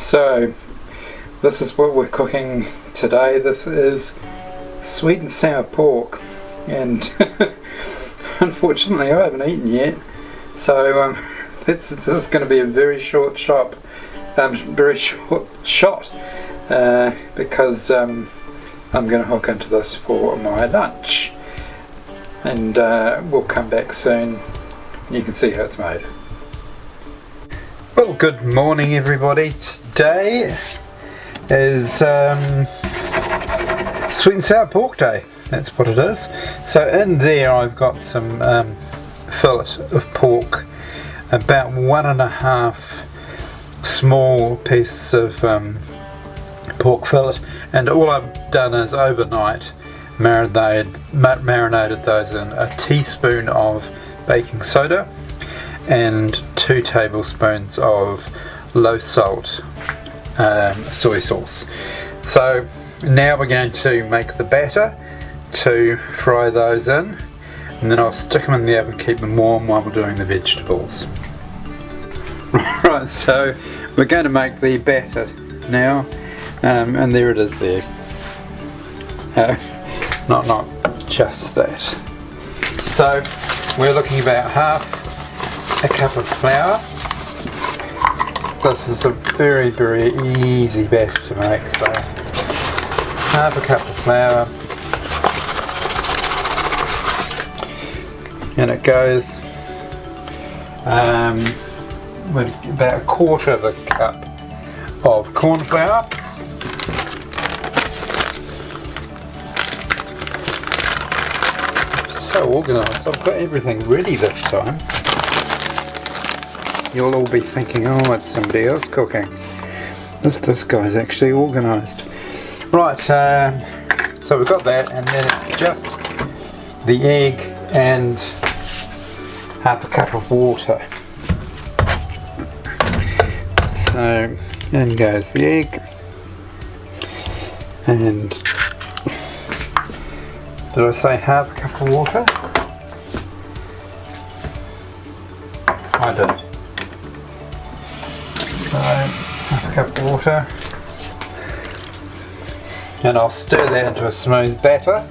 So this is what we're cooking today. This is sweet and sour pork, and unfortunately I haven't eaten yet, so this is going to be a very short shot because I'm going to hook into this for my lunch, and we'll come back soon. You can see how it's made. Well, good morning everybody. Today is sweet and sour pork day. That's what it is. So in there I've got some fillet of pork, about 1.5 small pieces of pork fillet, and all I've done is overnight marinated those in a teaspoon of baking soda and 2 tablespoons of low salt soy sauce. So now we're going to make the batter to fry those in, and then I'll stick them in the oven, keep them warm while we're doing the vegetables. Right, so we're going to make the batter now, and there it is there. Not just that. So we're looking about half a cup of flour. This is a very, very easy batter to make, so half a cup of flour, and it goes with about 1/4 of a cup of cornflour, so organised. I've got everything ready this time. You'll all be thinking, oh, it's somebody else cooking. This guy's actually organised. Right, so we've got that, and then it's just the egg and half a cup of water. So in goes the egg, and did I say half a cup of water? I did. So half a cup of water, and I'll stir that into a smooth batter,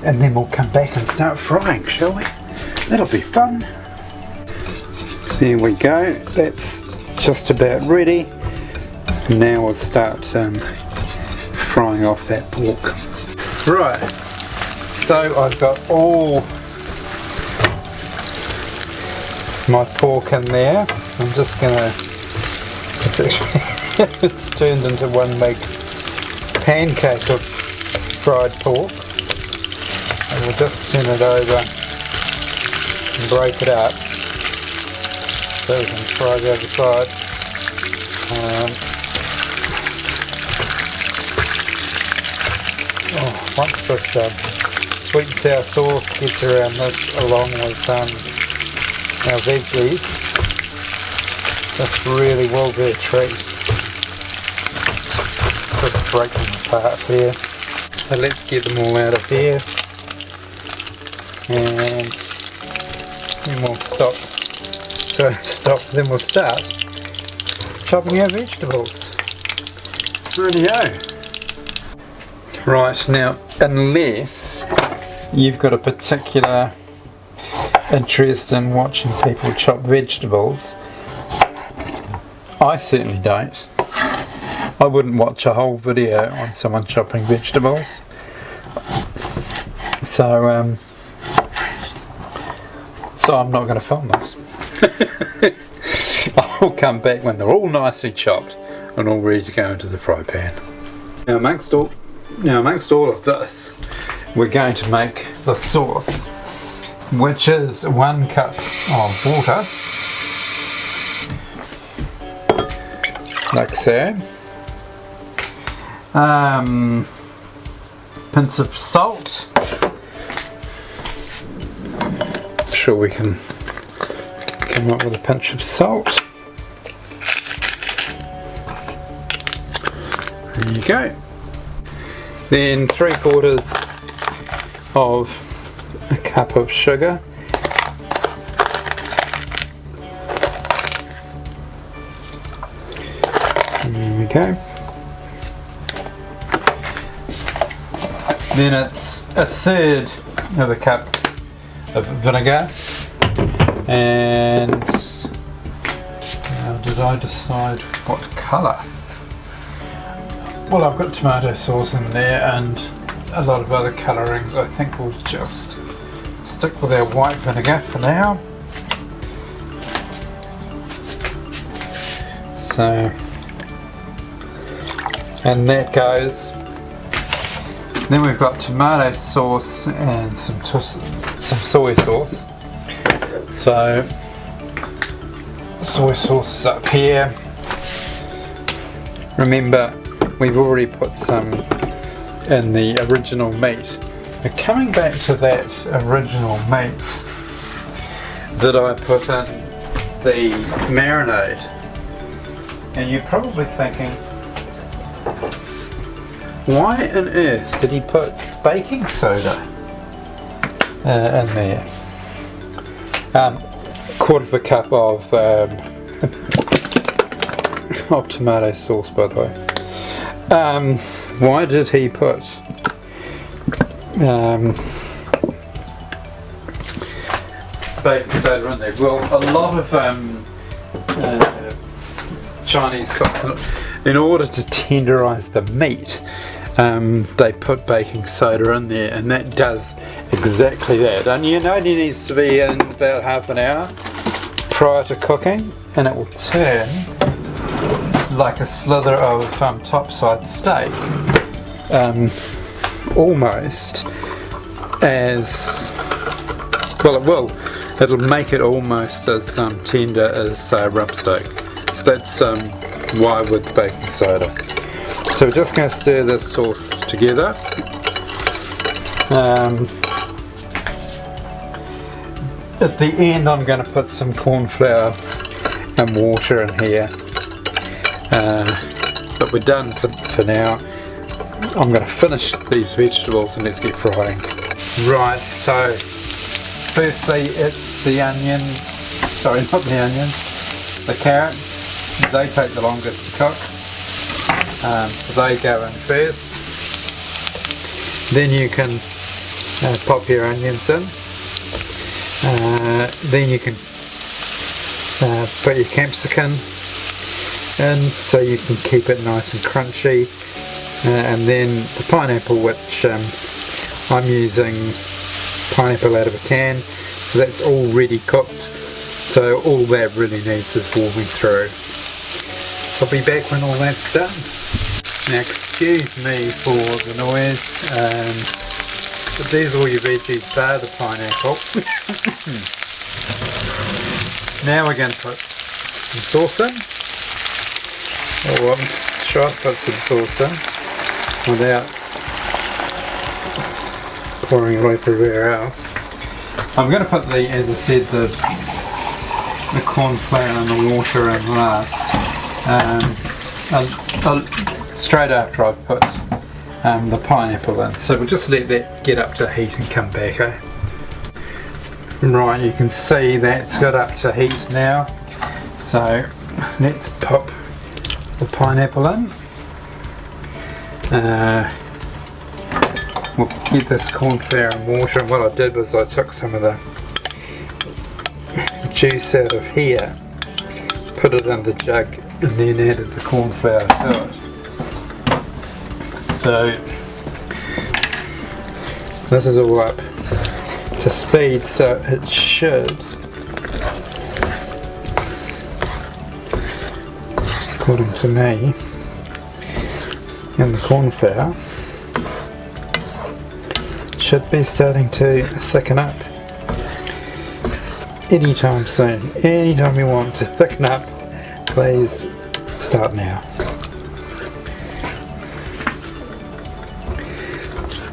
and then we'll come back and start frying, shall we? That'll be fun. There we go, that's just about ready. Now we'll start frying off that pork. Right, so I've got all my pork in there. I'm just gonna, it's turned into one big pancake of fried pork, and we'll just turn it over and break it up so we can fry the other side. Once this sweet and sour sauce gets around this, along with our veggies, this really will be a treat. Just break them apart here. So let's get them all out of here, and then we'll then we'll start chopping our vegetables. Rightio. Right, now unless you've got a particular interest in watching people chop vegetables, I certainly don't. I wouldn't watch a whole video on someone chopping vegetables. So I'm not going to film this. I'll come back when they're all nicely chopped and all ready to go into the fry pan. Now amongst all of this, we're going to make the sauce, which is 1 cup of water, like so, pinch of salt. I'm sure we can come up with a pinch of salt. There you go. Then 3/4 of a cup of sugar, There we go. Then it's a third of a cup of vinegar, and now did I decide what colour? Well, I've got tomato sauce in there and a lot of other colourings. I think we'll just stick with our white vinegar for now. So, and that goes. Then we've got tomato sauce and some soy sauce. So, soy sauce is up here. Remember, we've already put some in the original meat. Now, coming back to that original meat that I put in the marinade, and you're probably thinking, why on earth did he put baking soda in there? Quarter of a cup of tomato sauce, by the way. Why did he put baking soda in there? Well, a lot of Chinese cooks, in order to tenderize the meat, they put baking soda in there, and that does exactly that. And it only needs to be in about half an hour prior to cooking, and it will turn like a slither of topside steak, almost as well. It will. It'll make it almost as tender as rump steak. So that's why with baking soda. So we're just going to stir this sauce together. At the end, I'm going to put some corn flour and water in here. But we're done for now. I'm going to finish these vegetables and let's get frying. Right, so firstly it's the onions, sorry, not the onions, the carrots. They take the longest to cook, so they go in first. Then you can pop your onions in. Then you can put your capsicum in, so you can keep it nice and crunchy. And then the pineapple, which I'm using pineapple out of a can, so that's already cooked. So all that really needs is warming through. So I'll be back when all that's done. Now excuse me for the noise, but there's all your veggies bar the pineapple. Now we're going to put some sauce in. Or I'm trying to put some sauce in without pouring it everywhere else. I'm going to put the, as I said, the corn flour and the water in last. Straight after I've put the pineapple in. So we'll just let that get up to heat and come back. Right, you can see that's got up to heat now. So let's pop the pineapple in. We'll get this corn flour and water, and what I did was I took some of the juice out of here, put it in the jug, and then added the corn flour to it. So this is all up to speed, so it should, according to me, and the corn flour should be starting to thicken up anytime soon. Anytime you want to thicken up, please start now.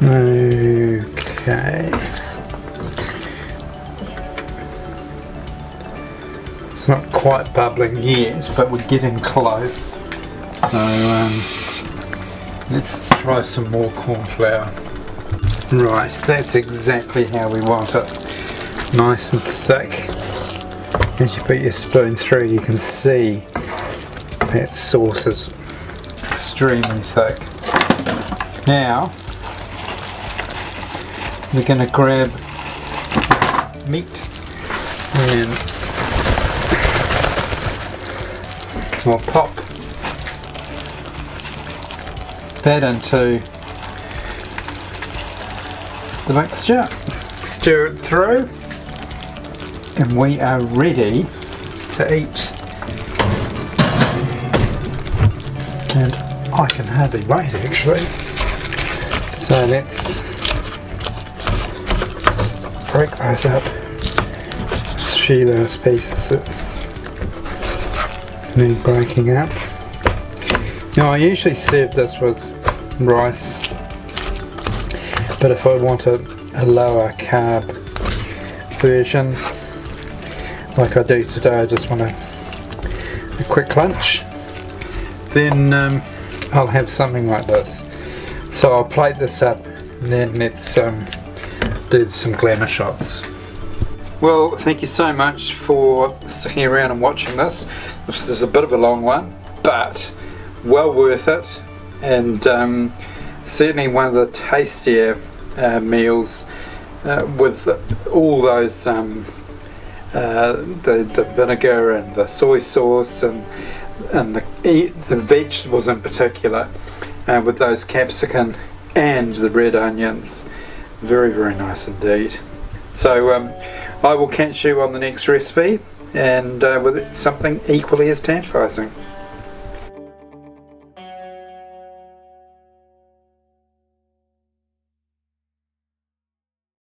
Okay. It's not quite bubbling yet, but we're getting close. So let's try some more corn flour. Right, that's exactly how we want it. Nice and thick. As you put your spoon through, you can see that sauce is extremely thick. Now we're going to grab meat and we'll pop that into the mixture, stir it through, and we are ready to eat. And I can hardly wait actually. So let's just break those up. There's a few last pieces that need breaking up. Now I usually serve this with rice, but if I want a lower carb version like I do today, I just want a quick lunch, then I'll have something like this. So I'll plate this up and then let's do some glamour shots. Well, thank you so much for sticking around and watching this. This is a bit of a long one, but well worth it, and certainly one of the tastier meals with all those the vinegar and the soy sauce and the vegetables in particular, with those capsicum and the red onions. Very, very nice indeed. So I will catch you on the next recipe, and with something equally as tantalising.